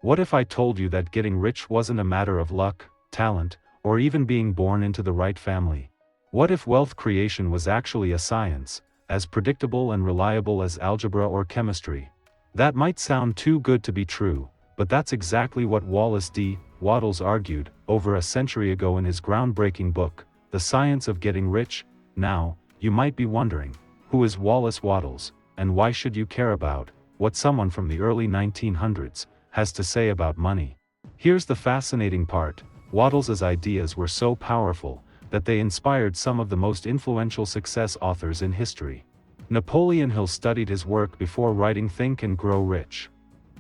What if I told you that getting rich wasn't a matter of luck, talent, or even being born into the right family? What if wealth creation was actually a science, as predictable and reliable as algebra or chemistry? That might sound too good to be true, but that's exactly what Wallace D. Wattles argued over a century ago in his groundbreaking book, The Science of Getting Rich. Now, you might be wondering, who is Wallace Wattles, and why should you care about what someone from the early 1900s has to say about money? Here's the fascinating part: Wattles's ideas were so powerful that they inspired some of the most influential success authors in history. Napoleon Hill studied his work before writing Think and Grow Rich.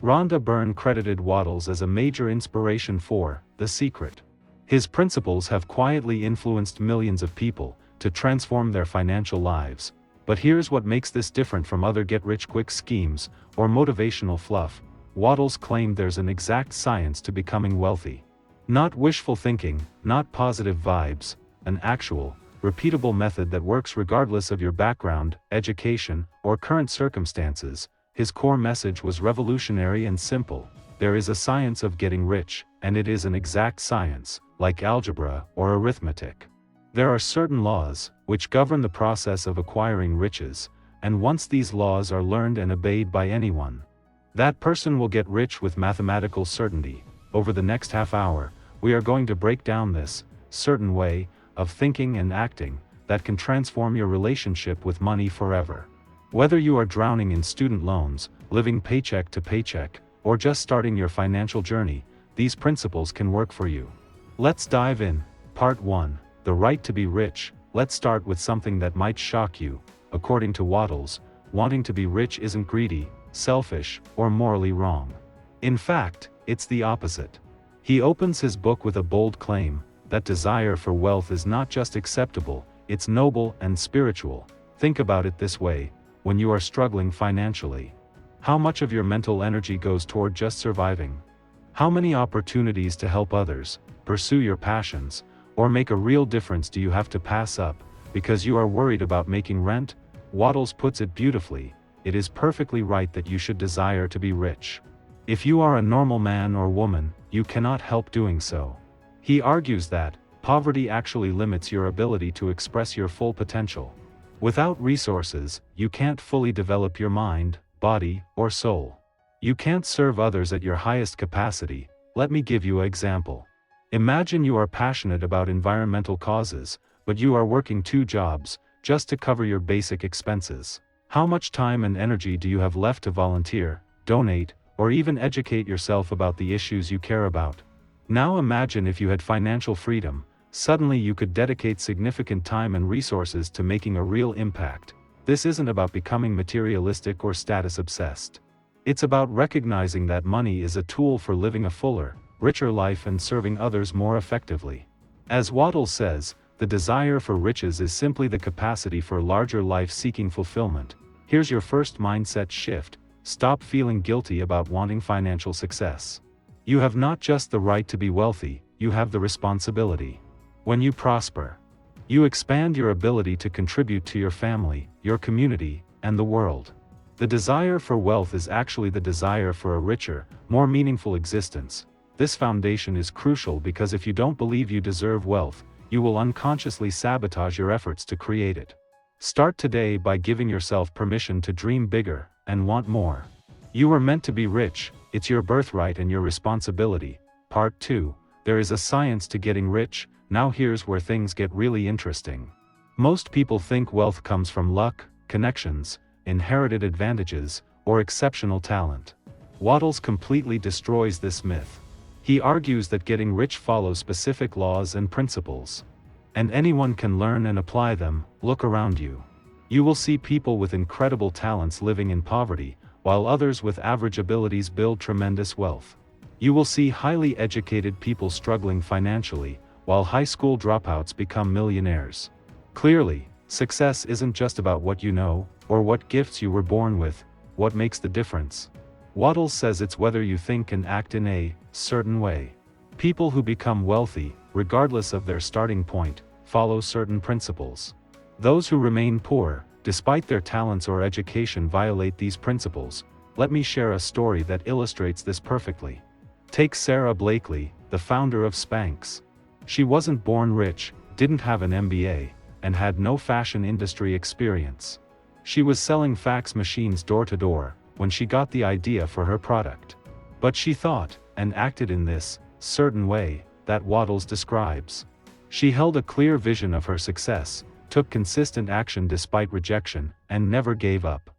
Rhonda Byrne credited Wattles as a major inspiration for The Secret. His principles have quietly influenced millions of people to transform their financial lives. But here's what makes this different from other get-rich-quick schemes or motivational fluff. Wattles claimed there's an exact science to becoming wealthy. Not wishful thinking, not positive vibes, an actual, repeatable method that works regardless of your background, education, or current circumstances. His core message was revolutionary and simple: there is a science of getting rich, and it is an exact science, like algebra or arithmetic. There are certain laws which govern the process of acquiring riches, and once these laws are learned and obeyed by anyone, that person will get rich with mathematical certainty. Over the next half hour, we are going to break down this certain way of thinking and acting that can transform your relationship with money forever. Whether you are drowning in student loans, living paycheck to paycheck, or just starting your financial journey, these principles can work for you. Let's dive in. Part 1. The right to be rich. Let's start with something that might shock you. According to Wattles, wanting to be rich isn't greedy, selfish, or morally wrong. In fact, it's the opposite. He opens his book with a bold claim that desire for wealth is not just acceptable, it's noble and spiritual. Think about it this way: when you are struggling financially, how much of your mental energy goes toward just surviving? How many opportunities to help others, pursue your passions, or make a real difference do you have to pass up because you are worried about making rent? Wattles puts it beautifully: it is perfectly right that you should desire to be rich. If you are a normal man or woman, you cannot help doing so. He argues that poverty actually limits your ability to express your full potential. Without resources, you can't fully develop your mind, body, or soul. You can't serve others at your highest capacity. Let me give you an example. Imagine you are passionate about environmental causes, but you are working 2 jobs just to cover your basic expenses. How much time and energy do you have left to volunteer, donate, or even educate yourself about the issues you care about? Now imagine if you had financial freedom. Suddenly you could dedicate significant time and resources to making a real impact. This isn't about becoming materialistic or status-obsessed. It's about recognizing that money is a tool for living a fuller, richer life and serving others more effectively. As Wattles says, the desire for riches is simply the capacity for larger life-seeking fulfillment. Here's your first mindset shift: stop feeling guilty about wanting financial success. You have not just the right to be wealthy, you have the responsibility. When you prosper, you expand your ability to contribute to your family, your community, and the world. The desire for wealth is actually the desire for a richer, more meaningful existence. This foundation is crucial because if you don't believe you deserve wealth, you will unconsciously sabotage your efforts to create it. Start today by giving yourself permission to dream bigger and want more. You were meant to be rich, it's your birthright and your responsibility. Part 2. There is a science to getting rich. Now here's where things get really interesting. Most people think wealth comes from luck, connections, inherited advantages, or exceptional talent. Wattles completely destroys this myth. He argues that getting rich follows specific laws and principles, and anyone can learn and apply them. Look around you. You will see people with incredible talents living in poverty, while others with average abilities build tremendous wealth. You will see highly educated people struggling financially, while high school dropouts become millionaires. Clearly, success isn't just about what you know, or what gifts you were born with. What makes the difference? Wattles says it's whether you think and act in a certain way. People who become wealthy, regardless of their starting point, follow certain principles. Those who remain poor, despite their talents or education, violate these principles. Let me share a story that illustrates this perfectly. Take Sarah Blakely, the founder of Spanx. She wasn't born rich, didn't have an MBA, and had no fashion industry experience. She was selling fax machines door to door when she got the idea for her product. But she thought, and acted in this certain way that Wattles describes. She held a clear vision of her success, took consistent action despite rejection, and never gave up.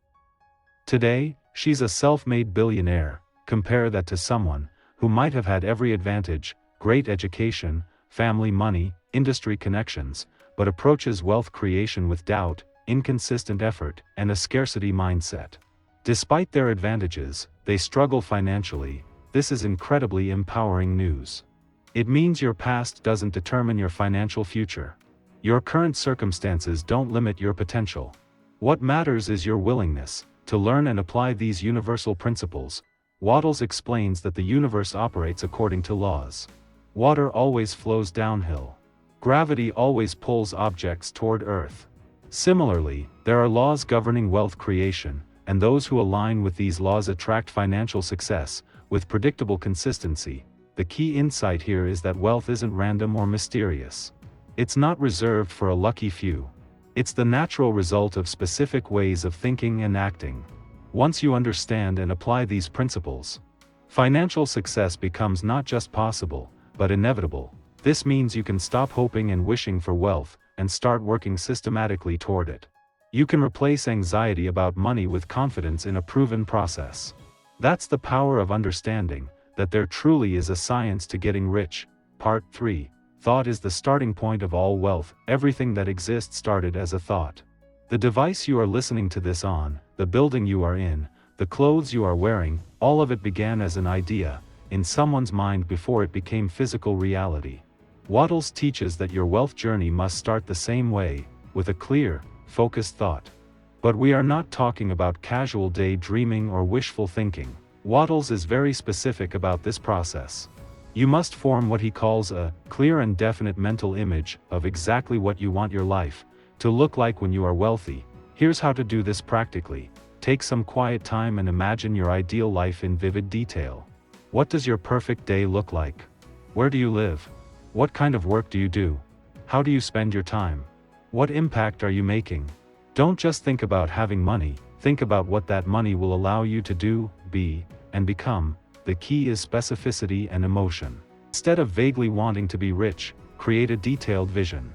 Today, she's a self-made billionaire. Compare that to someone who might have had every advantage, great education, family money, industry connections, but approaches wealth creation with doubt, inconsistent effort, and a scarcity mindset. Despite their advantages, they struggle financially. This is incredibly empowering news. It means your past doesn't determine your financial future. Your current circumstances don't limit your potential. What matters is your willingness to learn and apply these universal principles. Wattles explains that the universe operates according to laws. Water always flows downhill. Gravity always pulls objects toward Earth. Similarly, there are laws governing wealth creation, and those who align with these laws attract financial success, with predictable consistency. The key insight here is that wealth isn't random or mysterious. It's not reserved for a lucky few. It's the natural result of specific ways of thinking and acting. Once you understand and apply these principles, financial success becomes not just possible, but inevitable. This means you can stop hoping and wishing for wealth, and start working systematically toward it. You can replace anxiety about money with confidence in a proven process. That's the power of understanding that there truly is a science to getting rich. Part 3. Thought is the starting point of all wealth. Everything that exists started as a thought. The device you are listening to this on, the building you are in, the clothes you are wearing, all of it began as an idea in someone's mind before it became physical reality. Wattles teaches that your wealth journey must start the same way, with a clear, focused thought. But we are not talking about casual daydreaming or wishful thinking. Wattles is very specific about this process. You must form what he calls a clear and definite mental image of exactly what you want your life to look like when you are wealthy. Here's how to do this practically. Take some quiet time and imagine your ideal life in vivid detail. What does your perfect day look like? Where do you live? What kind of work do you do? How do you spend your time? What impact are you making? Don't just think about having money, think about what that money will allow you to do, be, and become. The key is specificity and emotion. Instead of vaguely wanting to be rich, create a detailed vision.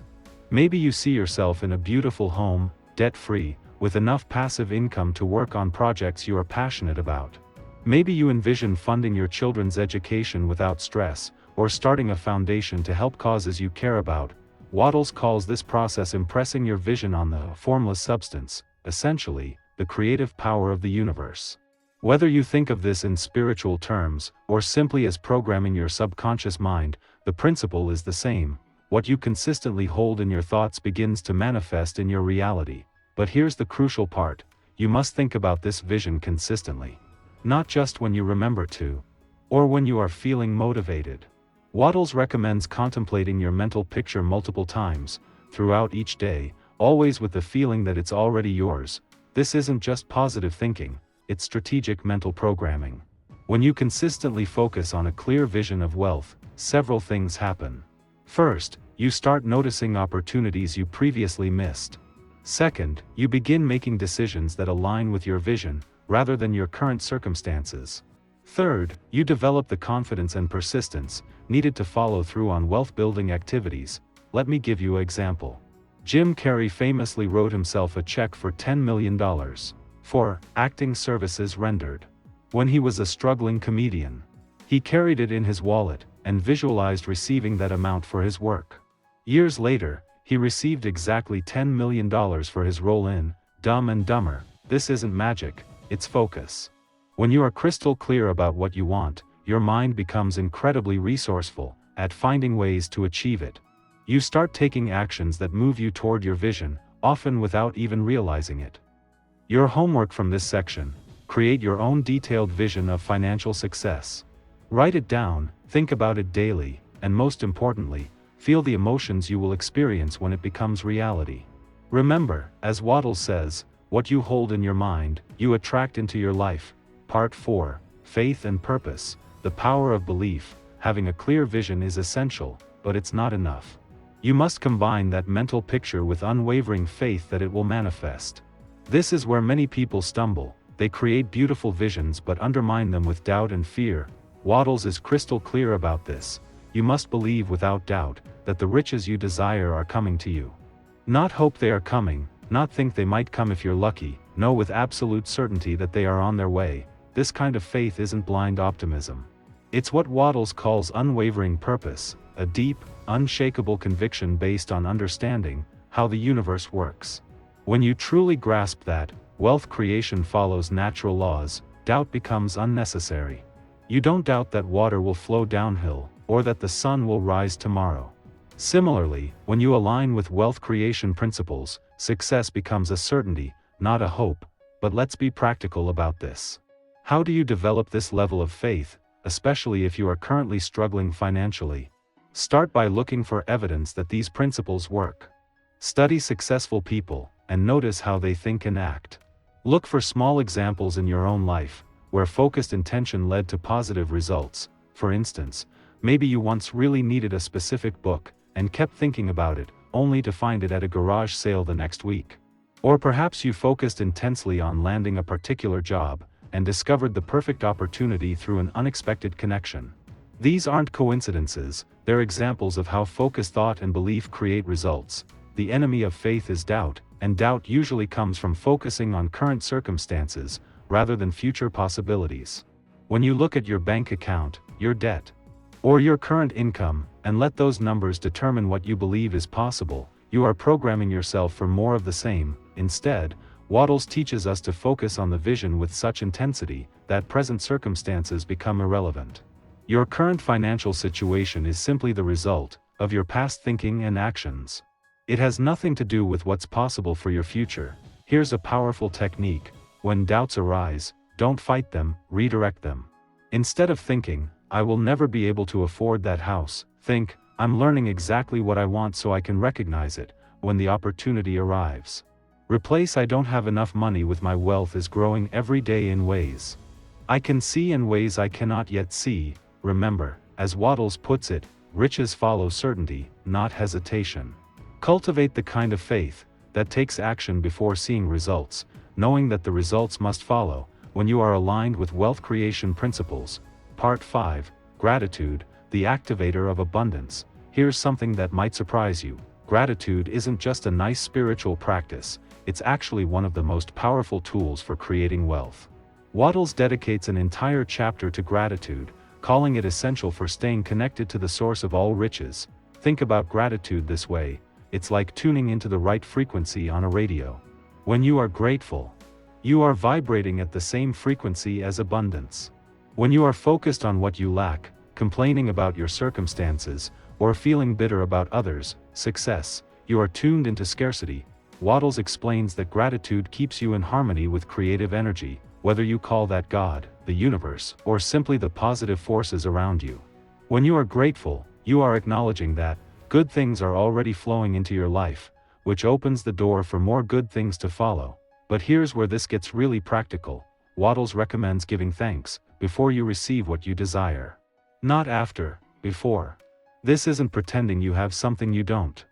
Maybe you see yourself in a beautiful home, debt-free, with enough passive income to work on projects you are passionate about. Maybe you envision funding your children's education without stress, or starting a foundation to help causes you care about. Wattles calls this process impressing your vision on the formless substance, essentially, the creative power of the universe. Whether you think of this in spiritual terms, or simply as programming your subconscious mind, the principle is the same. What you consistently hold in your thoughts begins to manifest in your reality. But here's the crucial part: you must think about this vision consistently. Not just when you remember to, or when you are feeling motivated. Wattles recommends contemplating your mental picture multiple times, throughout each day, always with the feeling that it's already yours. This isn't just positive thinking, it's strategic mental programming. When you consistently focus on a clear vision of wealth, several things happen. First, you start noticing opportunities you previously missed. Second, you begin making decisions that align with your vision, rather than your current circumstances. Third, you develop the confidence and persistence needed to follow through on wealth-building activities. Let me give you an example. Jim Carrey famously wrote himself a check for $10 million for acting services rendered when he was a struggling comedian. He carried it in his wallet and visualized receiving that amount for his work. Years later, he received exactly $10 million for his role in Dumb and Dumber. This isn't magic, it's focus. When you are crystal clear about what you want, your mind becomes incredibly resourceful at finding ways to achieve it. You start taking actions that move you toward your vision, often without even realizing it. Your homework from this section: create your own detailed vision of financial success. Write it down, think about it daily, and most importantly, feel the emotions you will experience when it becomes reality. Remember, as Wattles says, what you hold in your mind, you attract into your life. Part 4. Faith and Purpose. the power of belief. Having a clear vision is essential, but it's not enough. You must combine that mental picture with unwavering faith that it will manifest. This is where many people stumble. They create beautiful visions but undermine them with doubt and fear. Wattles is crystal clear about this. You must believe without doubt that the riches you desire are coming to you. Not hope they are coming, not think they might come if you're lucky, know with absolute certainty that they are on their way. This kind of faith isn't blind optimism. It's what Wattles calls unwavering purpose, a deep, unshakable conviction based on understanding how the universe works. When you truly grasp that, wealth creation follows natural laws, doubt becomes unnecessary. You don't doubt that water will flow downhill, or that the sun will rise tomorrow. Similarly, when you align with wealth creation principles, success becomes a certainty, not a hope. But let's be practical about this. How do you develop this level of faith, especially if you are currently struggling financially? Start by looking for evidence that these principles work. Study successful people, and notice how they think and act. Look for small examples in your own life, where focused intention led to positive results. For instance, maybe you once really needed a specific book, and kept thinking about it, only to find it at a garage sale the next week. Or perhaps you focused intensely on landing a particular job, and discovered the perfect opportunity through an unexpected connection. These aren't coincidences, they're examples of how focused thought and belief create results. The enemy of faith is doubt, and doubt usually comes from focusing on current circumstances, rather than future possibilities. When you look at your bank account, your debt, or your current income, and let those numbers determine what you believe is possible, you are programming yourself for more of the same. Instead, Wattles teaches us to focus on the vision with such intensity that present circumstances become irrelevant. Your current financial situation is simply the result of your past thinking and actions. It has nothing to do with what's possible for your future. Here's a powerful technique. When doubts arise, don't fight them, redirect them. Instead of thinking, "I will never be able to afford that house," think, "I'm learning exactly what I want so I can recognize it when the opportunity arrives." Replace "I don't have enough money" with "My wealth is growing every day in ways I can see and ways I cannot yet see." Remember, as Wattles puts it, riches follow certainty, not hesitation. Cultivate the kind of faith that takes action before seeing results, knowing that the results must follow when you are aligned with wealth creation principles. Part 5, Gratitude, the Activator of Abundance. Here's something that might surprise you. Gratitude isn't just a nice spiritual practice, it's actually one of the most powerful tools for creating wealth. Wattles dedicates an entire chapter to gratitude, calling it essential for staying connected to the source of all riches. Think about gratitude this way: it's like tuning into the right frequency on a radio. When you are grateful, you are vibrating at the same frequency as abundance. When you are focused on what you lack, complaining about your circumstances, or feeling bitter about others' success, you are tuned into scarcity. Wattles explains that gratitude keeps you in harmony with creative energy, whether you call that God, the universe, or simply the positive forces around you. When you are grateful, you are acknowledging that good things are already flowing into your life, which opens the door for more good things to follow. But here's where this gets really practical. Wattles recommends giving thanks before you receive what you desire. Not after, before. This isn't pretending you have something you don't.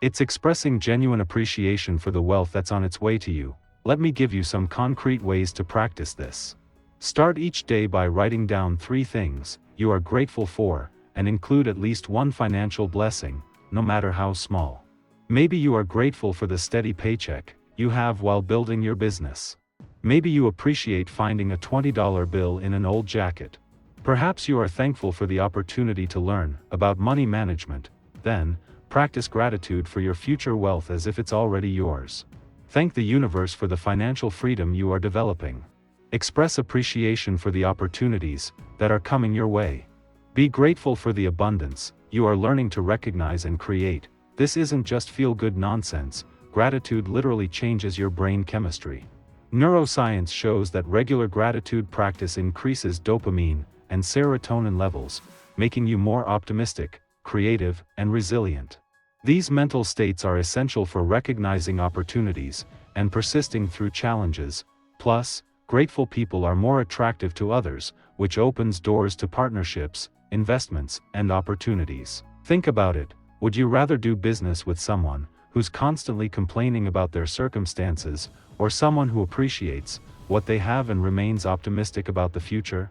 It's expressing genuine appreciation for the wealth that's on its way to you. Let me give you some concrete ways to practice this. Start each day by writing down 3 things you are grateful for, and include at least one financial blessing, no matter how small. Maybe you are grateful for the steady paycheck you have while building your business. Maybe you appreciate finding a $20 bill in an old jacket. Perhaps you are thankful for the opportunity to learn about money management. Then, practice gratitude for your future wealth as if it's already yours. Thank the universe for the financial freedom you are developing. Express appreciation for the opportunities that are coming your way. Be grateful for the abundance you are learning to recognize and create. This isn't just feel-good nonsense. Gratitude literally changes your brain chemistry. Neuroscience shows that regular gratitude practice increases dopamine and serotonin levels, making you more optimistic, creative, and resilient. These mental states are essential for recognizing opportunities and persisting through challenges. Plus, Grateful people are more attractive to others, which opens doors to partnerships, investments, and opportunities. Think about it. Would you rather do business with someone who's constantly complaining about their circumstances, or someone who appreciates what they have and remains optimistic about the future?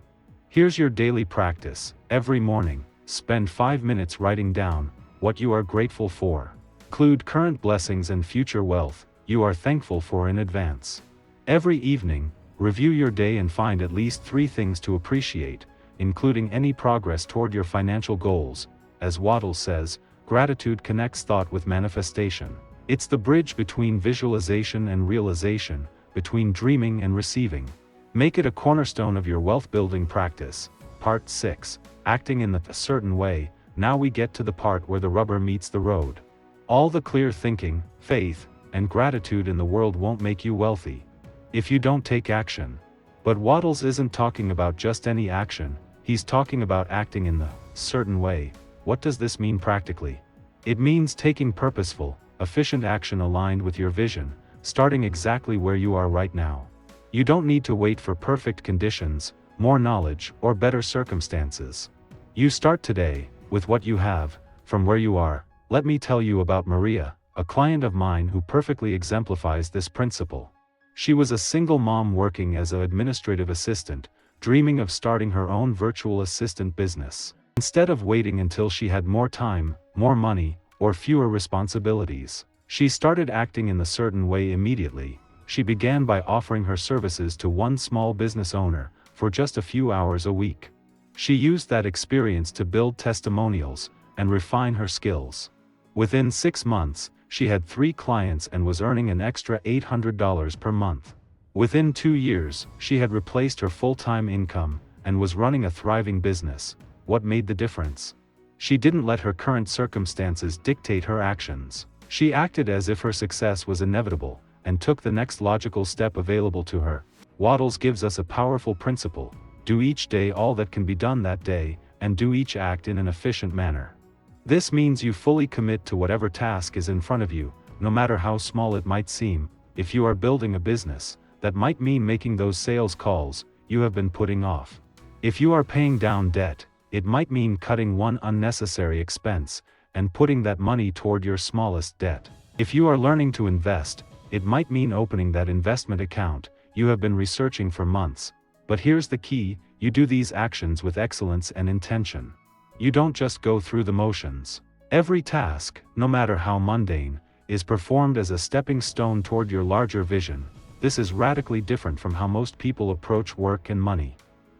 Here's your daily practice. Every morning, spend 5 minutes writing down what you are grateful for. Include current blessings and future wealth you are thankful for in advance. Every evening, review your day and find at least 3 things to appreciate, including any progress toward your financial goals. As Wattles says, gratitude connects thought with manifestation. It's the bridge between visualization and realization, between dreaming and receiving. Make it a cornerstone of your wealth-building practice. Part 6. Acting in a certain way. Now we get to the part where the rubber meets the road. All the clear thinking, faith, and gratitude in the world won't make you wealthy if you don't take action. But Wattles isn't talking about just any action, he's talking about acting in the certain way. What does this mean practically? It means taking purposeful, efficient action aligned with your vision, starting exactly where you are right now. You don't need to wait for perfect conditions, more knowledge, or better circumstances. You start today, with what you have, from where you are. Let me tell you about Maria, a client of mine who perfectly exemplifies this principle. She was a single mom working as an administrative assistant, dreaming of starting her own virtual assistant business. Instead of waiting until she had more time, more money, or fewer responsibilities, she started acting in the certain way immediately. She began by offering her services to one small business owner, for just a few hours a week. She used that experience to build testimonials, and refine her skills. Within 6 months, she had 3 clients and was earning an extra $800 per month. Within 2 years, she had replaced her full-time income, and was running a thriving business. What made the difference? She didn't let her current circumstances dictate her actions. She acted as if her success was inevitable, and took the next logical step available to her. Wattles gives us a powerful principle: do each day all that can be done that day, and do each act in an efficient manner. This means you fully commit to whatever task is in front of you, no matter how small it might seem. If you are building a business, that might mean making those sales calls you have been putting off. If you are paying down debt, it might mean cutting one unnecessary expense, and putting that money toward your smallest debt. If you are learning to invest, it might mean opening that investment account you have been researching for months. But here's the key: you do these actions with excellence and intention. You don't just go through the motions. Every task, no matter how mundane, is performed as a stepping stone toward your larger vision. This is radically different from how most people approach work and money.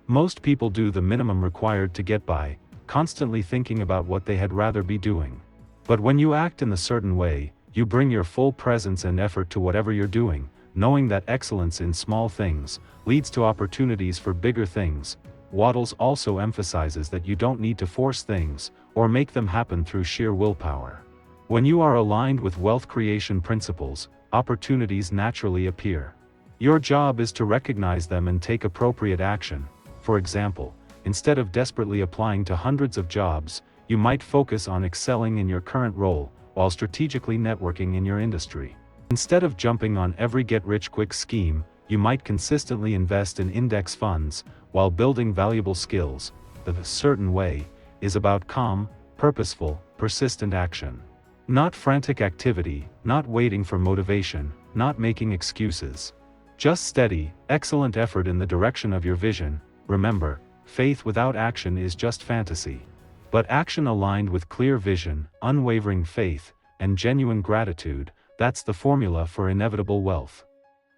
Most people do the minimum required to get by, constantly thinking about what they had rather be doing. But when you act in a certain way, you bring your full presence and effort to whatever you're doing, knowing that excellence in small things leads to opportunities for bigger things. Wattles also emphasizes that you don't need to force things, or make them happen through sheer willpower. When you are aligned with wealth creation principles, opportunities naturally appear. Your job is to recognize them and take appropriate action. For example, instead of desperately applying to hundreds of jobs, you might focus on excelling in your current role, while strategically networking in your industry. Instead of jumping on every get-rich-quick scheme, you might consistently invest in index funds, while building valuable skills. The certain way is about calm, purposeful, persistent action. Not frantic activity, not waiting for motivation, not making excuses. Just steady, excellent effort in the direction of your vision. Remember, faith without action is just fantasy. But action aligned with clear vision, unwavering faith, and genuine gratitude, that's the formula for inevitable wealth.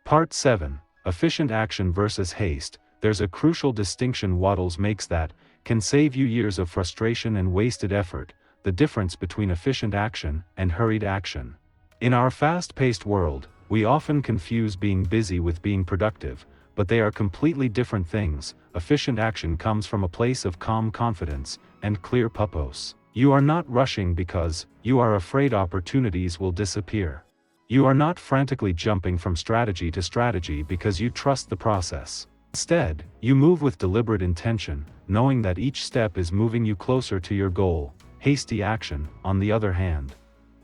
Part 7. Efficient action versus haste. There's a crucial distinction Wattles makes that can save you years of frustration and wasted effort: the difference between efficient action and hurried action. In our fast-paced world, we often confuse being busy with being productive, but they are completely different things. Efficient action comes from a place of calm confidence and clear purpose. You are not rushing because you are afraid opportunities will disappear. You are not frantically jumping from strategy to strategy because you trust the process. Instead, you move with deliberate intention, knowing that each step is moving you closer to your goal. Hasty action, on the other hand,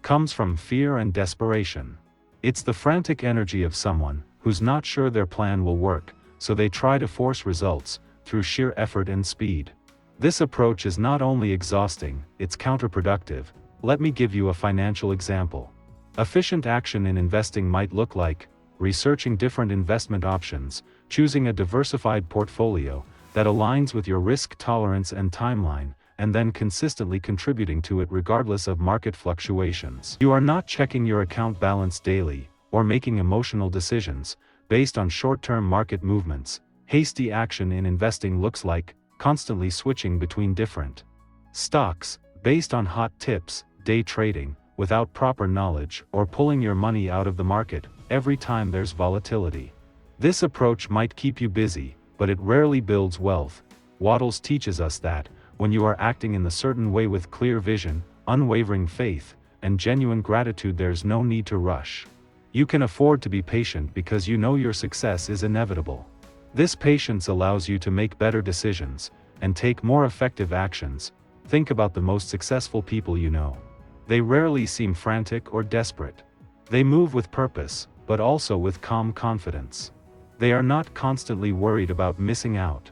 comes from fear and desperation. It's the frantic energy of someone who's not sure their plan will work, so they try to force results, through sheer effort and speed. This approach is not only exhausting, it's counterproductive. Let me give you a financial example. Efficient action in investing might look like researching different investment options, choosing a diversified portfolio that aligns with your risk tolerance and timeline, and then consistently contributing to it regardless of market fluctuations. You are not checking your account balance daily, or making emotional decisions based on short-term market movements. Hasty action in investing looks like constantly switching between different stocks, based on hot tips, day trading, without proper knowledge, or pulling your money out of the market every time there's volatility. This approach might keep you busy, but it rarely builds wealth. Wattles teaches us that, when you are acting in a certain way with clear vision, unwavering faith, and genuine gratitude, there's no need to rush. You can afford to be patient because you know your success is inevitable. This patience allows you to make better decisions, and take more effective actions. Think about the most successful people you know. They rarely seem frantic or desperate. They move with purpose, but also with calm confidence. They are not constantly worried about missing out.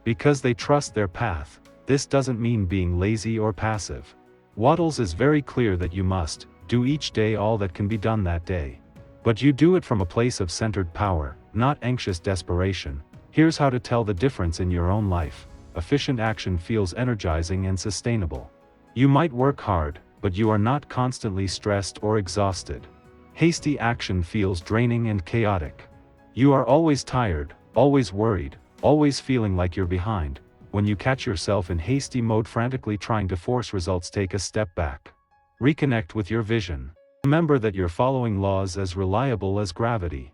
Because they trust their path. This doesn't mean being lazy or passive. Wattles is very clear that you must do each day all that can be done that day. But you do it from a place of centered power, not anxious desperation. Here's how to tell the difference in your own life. Efficient action feels energizing and sustainable. You might work hard, but you are not constantly stressed or exhausted. Hasty action feels draining and chaotic. You are always tired, always worried, always feeling like you're behind. When you catch yourself in hasty mode, frantically trying to force results, take a step back. Reconnect with your vision. Remember that you're following laws as reliable as gravity.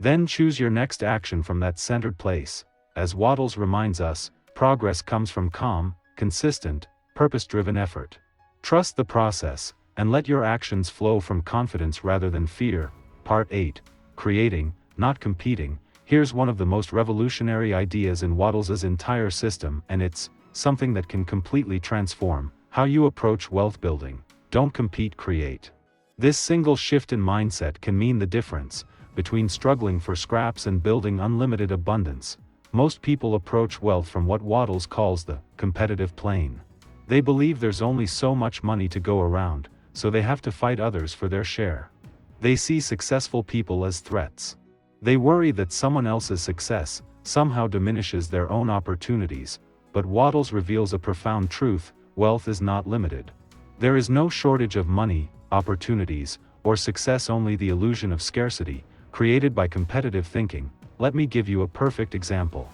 Then choose your next action from that centered place. As Wattles reminds us, progress comes from calm, consistent, purpose-driven effort. Trust the process, and let your actions flow from confidence rather than fear. Part 8. Creating, not competing. Here's one of the most revolutionary ideas in Wattles' entire system, and it's something that can completely transform how you approach wealth building. Don't compete, create. This single shift in mindset can mean the difference between struggling for scraps and building unlimited abundance. Most people approach wealth from what Wattles calls the competitive plane. They believe there's only so much money to go around, so they have to fight others for their share. They see successful people as threats. They worry that someone else's success somehow diminishes their own opportunities, but Wattles reveals a profound truth: wealth is not limited. There is no shortage of money, opportunities, or success, only the illusion of scarcity, created by competitive thinking. Let me give you a perfect example.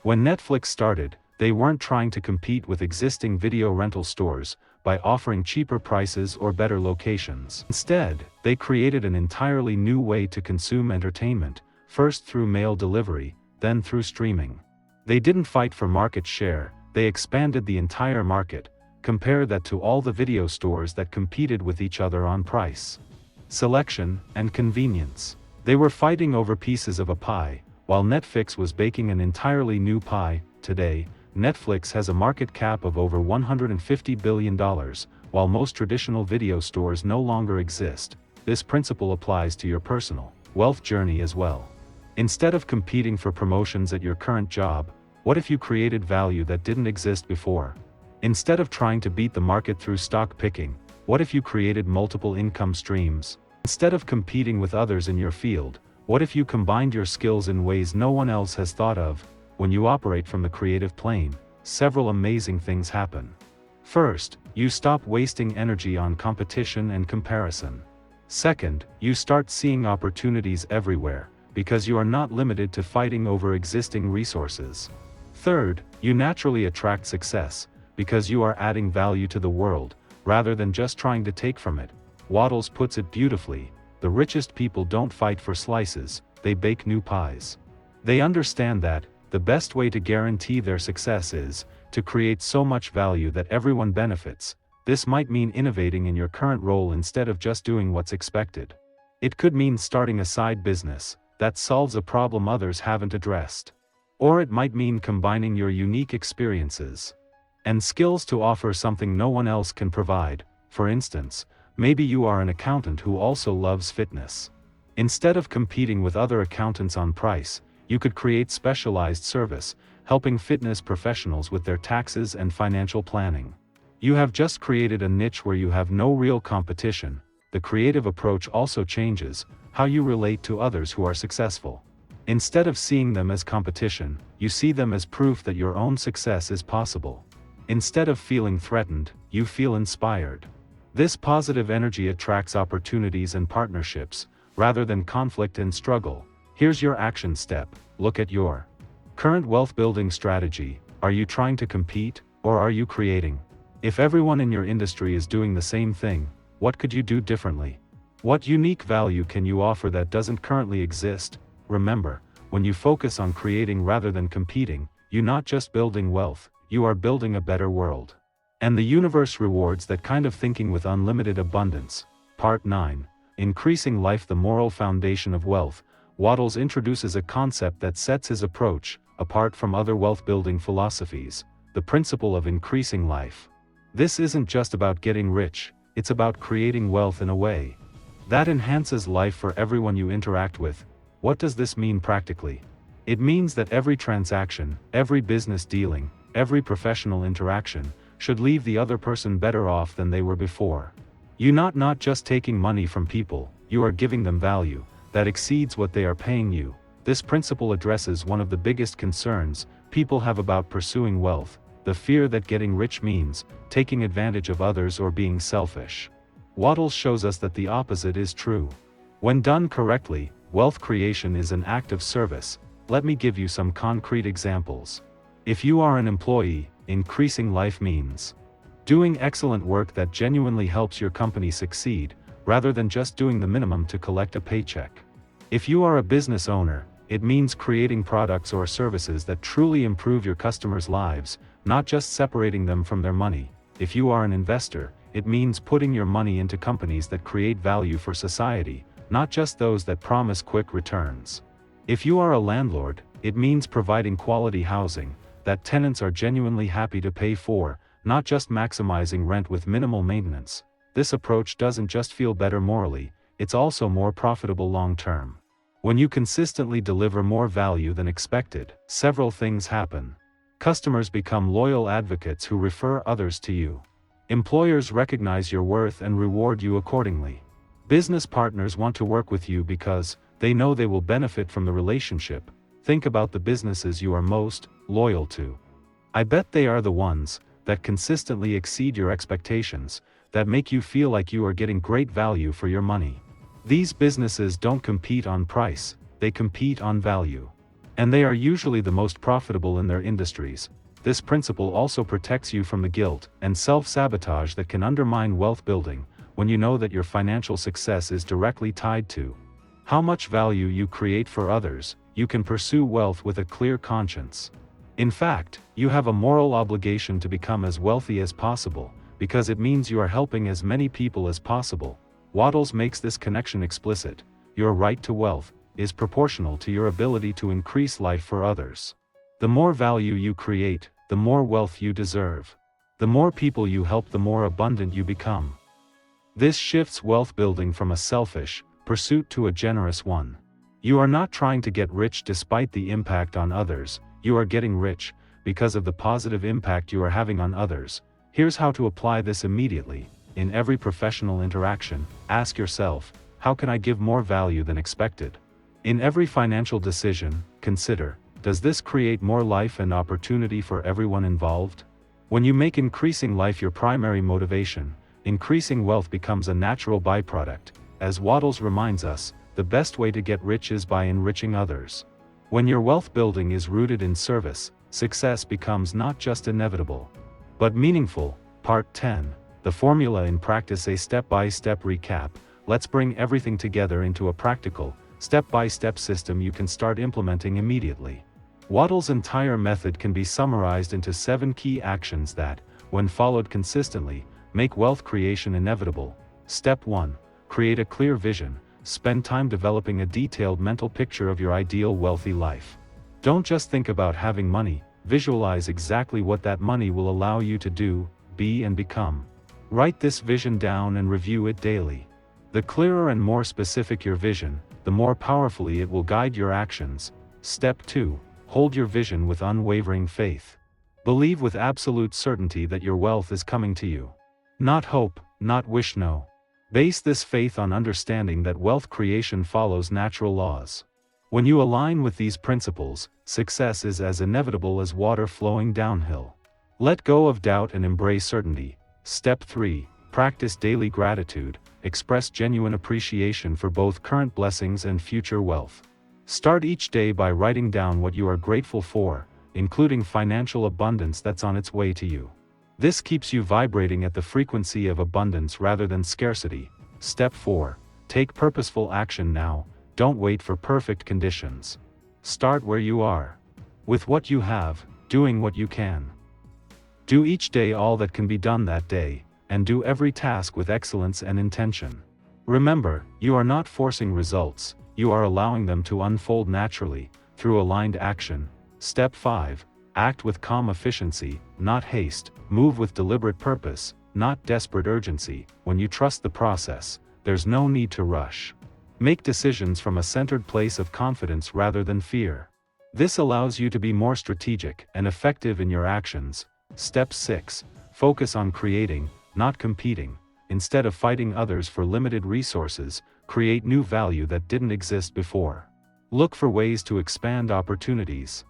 When Netflix started, they weren't trying to compete with existing video rental stores by offering cheaper prices or better locations. Instead, they created an entirely new way to consume entertainment, first through mail delivery, then through streaming. They didn't fight for market share, they expanded the entire market. Compare that to all the video stores that competed with each other on price, selection, and convenience. They were fighting over pieces of a pie, while Netflix was baking an entirely new pie. Today, Netflix has a market cap of over $150 billion, while most traditional video stores no longer exist. This principle applies to your personal wealth journey as well. Instead of competing for promotions at your current job, what if you created value that didn't exist before? Instead of trying to beat the market through stock picking, what if you created multiple income streams? Instead of competing with others in your field, what if you combined your skills in ways no one else has thought of? When you operate from the creative plane, several amazing things happen. First, you stop wasting energy on competition and comparison. Second, you start seeing opportunities everywhere, because you are not limited to fighting over existing resources. Third, you naturally attract success, because you are adding value to the world, rather than just trying to take from it. Wattles puts it beautifully: the richest people don't fight for slices, they bake new pies. They understand that the best way to guarantee their success is to create so much value that everyone benefits. This might mean innovating in your current role instead of just doing what's expected. It could mean starting a side business that solves a problem others haven't addressed. Or it might mean combining your unique experiences and skills to offer something no one else can provide. For instance, maybe you are an accountant who also loves fitness. Instead of competing with other accountants on price, You could create specialized service, helping fitness professionals with their taxes and financial planning. You have just created a niche where you have no real competition. The creative approach also changes how you relate to others who are successful. Instead of seeing them as competition, you see them as proof that your own success is possible. Instead of feeling threatened, you feel inspired. This positive energy attracts opportunities and partnerships, rather than conflict and struggle. Here's your action step: look at your current wealth building strategy. Are you trying to compete, or are you creating? If everyone in your industry is doing the same thing, what could you do differently? What unique value can you offer that doesn't currently exist? Remember, when you focus on creating rather than competing, you're not just building wealth, you are building a better world. And the universe rewards that kind of thinking with unlimited abundance. Part 9. Increasing Life: The Moral Foundation of Wealth. Wattles introduces a concept that sets his approach apart from other wealth-building philosophies: the principle of increasing life. This isn't just about getting rich, it's about creating wealth in a way that enhances life for everyone you interact with. What does this mean practically? It means that every transaction, every business dealing, every professional interaction should leave the other person better off than they were before. You're not just taking money from people, you are giving them value that exceeds what they are paying you. This principle addresses one of the biggest concerns people have about pursuing wealth: the fear that getting rich means taking advantage of others or being selfish. Wattles shows us that the opposite is true. When done correctly, wealth creation is an act of service. Let me give you some concrete examples. If you are an employee, increasing life means doing excellent work that genuinely helps your company succeed, rather than just doing the minimum to collect a paycheck. If you are a business owner, it means creating products or services that truly improve your customers' lives, not just separating them from their money. If you are an investor, it means putting your money into companies that create value for society, not just those that promise quick returns. If you are a landlord, it means providing quality housing that tenants are genuinely happy to pay for, not just maximizing rent with minimal maintenance. This approach doesn't just feel better morally, it's also more profitable long-term. When you consistently deliver more value than expected, several things happen. Customers become loyal advocates who refer others to you. Employers recognize your worth and reward you accordingly. Business partners want to work with you because they know they will benefit from the relationship. Think about the businesses you are most loyal to. I bet they are the ones that consistently exceed your expectations, that make you feel like you are getting great value for your money. These businesses don't compete on price, they compete on value. And they are usually the most profitable in their industries. This principle also protects you from the guilt and self-sabotage that can undermine wealth building, when you know that your financial success is directly tied to how much value you create for others. You can pursue wealth with a clear conscience. In fact, you have a moral obligation to become as wealthy as possible, because it means you are helping as many people as possible. Wattles makes this connection explicit: your right to wealth is proportional to your ability to increase life for others. The more value you create, the more wealth you deserve. The more people you help, the more abundant you become. This shifts wealth building from a selfish pursuit to a generous one. You are not trying to get rich despite the impact on others, you are getting rich because of the positive impact you are having on others. Here's how to apply this immediately. In every professional interaction, ask yourself, how can I give more value than expected? In every financial decision, consider, does this create more life and opportunity for everyone involved? When you make increasing life your primary motivation, increasing wealth becomes a natural byproduct. As Wattles reminds us, the best way to get rich is by enriching others. When your wealth building is rooted in service, success becomes not just inevitable, but meaningful. Part 10. The formula in practice: a step-by-step recap. Let's bring everything together into a practical, step-by-step system you can start implementing immediately. Wattles' entire method can be summarized into 7 key actions that, when followed consistently, make wealth creation inevitable. Step 1. Create a clear vision. Spend time developing a detailed mental picture of your ideal wealthy life. Don't just think about having money, visualize exactly what that money will allow you to do, be and become. Write this vision down and review it daily. The clearer and more specific your vision, the more powerfully it will guide your actions. Step 2. Hold your vision with unwavering faith. Believe with absolute certainty that your wealth is coming to you. Not hope, not wish, no. Base this faith on understanding that wealth creation follows natural laws. When you align with these principles, success is as inevitable as water flowing downhill. Let go of doubt and embrace certainty. Step 3. Practice daily gratitude. Express genuine appreciation for both current blessings and future wealth. Start each day by writing down what you are grateful for, including financial abundance that's on its way to you. This keeps you vibrating at the frequency of abundance rather than scarcity. Step 4. Take purposeful action now. Don't wait for perfect conditions. Start where you are. With what you have, doing what you can. Do each day all that can be done that day, and do every task with excellence and intention. Remember, you are not forcing results, you are allowing them to unfold naturally, through aligned action. Step 5. Act with calm efficiency, not haste. Move with deliberate purpose, not desperate urgency. When you trust the process, there's no need to rush. Make decisions from a centered place of confidence rather than fear. This allows you to be more strategic and effective in your actions. Step 6. Focus on creating, not competing. Instead of fighting others for limited resources, create new value that didn't exist before. Look for ways to expand opportunities,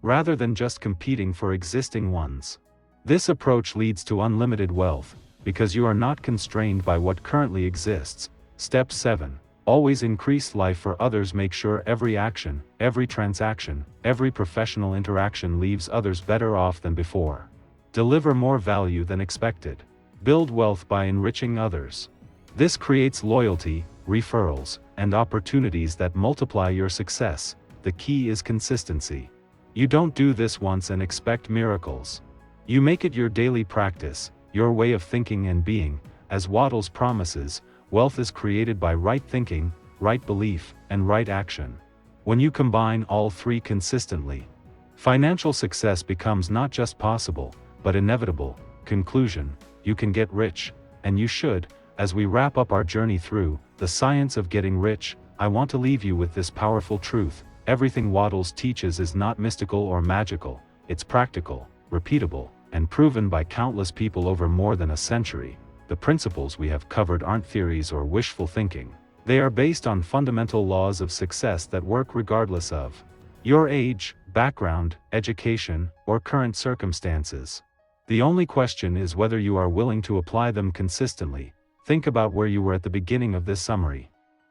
rather than just competing for existing ones. This approach leads to unlimited wealth, because you are not constrained by what currently exists. Step 7. Always increase life for others. Make sure every action, every transaction, every professional interaction leaves others better off than before. Deliver more value than expected. Build wealth by enriching others. This creates loyalty, referrals, and opportunities that multiply your success. The key is consistency. You don't do this once and expect miracles. You make it your daily practice, your way of thinking and being. As Wattles promises, wealth is created by right thinking, right belief, and right action. When you combine all three consistently, financial success becomes not just possible, but inevitable. Conclusion: you can get rich, and you should. As we wrap up our journey through the science of getting rich, I want to leave you with this powerful truth. Everything Wattles teaches is not mystical or magical, it's practical, repeatable, and proven by countless people over more than a century. The principles we have covered aren't theories or wishful thinking. They are based on fundamental laws of success that work regardless of your age, background, education, or current circumstances. The only question is whether you are willing to apply them consistently. Think about where you were at the beginning of this summary.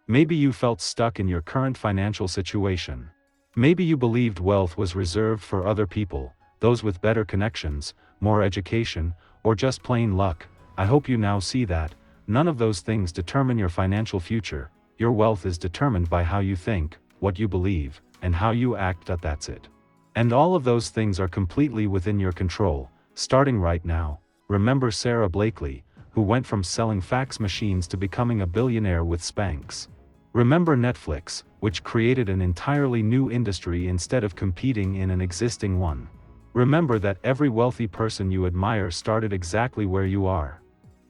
Maybe you felt stuck in your current financial situation. Maybe you believed wealth was reserved for other people, those with better connections, more education, or just plain luck. I hope you now see that none of those things determine your financial future. Your wealth is determined by how you think, what you believe, and how you act. That's it. And all of those things are completely within your control. Starting right now, remember Sarah Blakely, who went from selling fax machines to becoming a billionaire with Spanx. Remember Netflix, which created an entirely new industry instead of competing in an existing one. Remember that every wealthy person you admire started exactly where you are.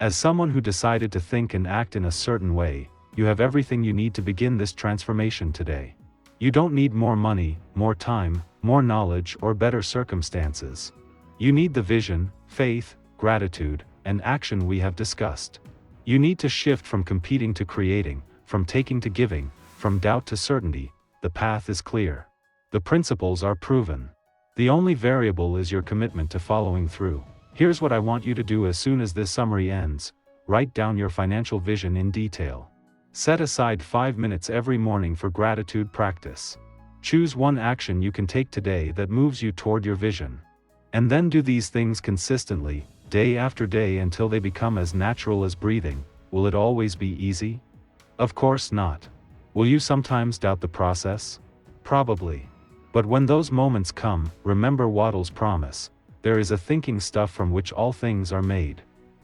As someone who decided to think and act in a certain way, you have everything you need to begin this transformation today. You don't need more money, more time, more knowledge, or better circumstances. You need the vision, faith, gratitude, and action we have discussed. You need to shift from competing to creating, from taking to giving, from doubt to certainty. The path is clear. The principles are proven. The only variable is your commitment to following through. Here's what I want you to do as soon as this summary ends. Write down your financial vision in detail. Set aside 5 minutes every morning for gratitude practice. Choose one action you can take today that moves you toward your vision. And then do these things consistently, day after day, until they become as natural as breathing. Will it always be easy? Of course not. Will you sometimes doubt the process? Probably. But when those moments come, remember Wattles' promise. There is a thinking stuff from which all things are made.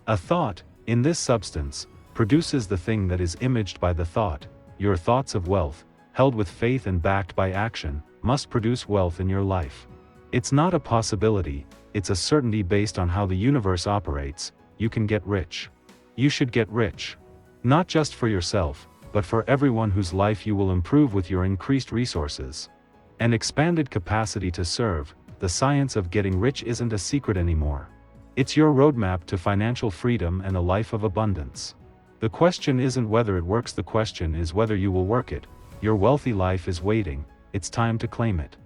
A thought, in this substance, produces the thing that is imaged by the thought. Your thoughts of wealth, held with faith and backed by action, must produce wealth in your life. It's not a possibility, it's a certainty based on how the universe operates. You can get rich. You should get rich. Not just for yourself, but for everyone whose life you will improve with your increased resources. An expanded capacity to serve, the science of getting rich isn't a secret anymore. It's your roadmap to financial freedom and a life of abundance. The question isn't whether it works, the question is whether you will work it. Your wealthy life is waiting, it's time to claim it.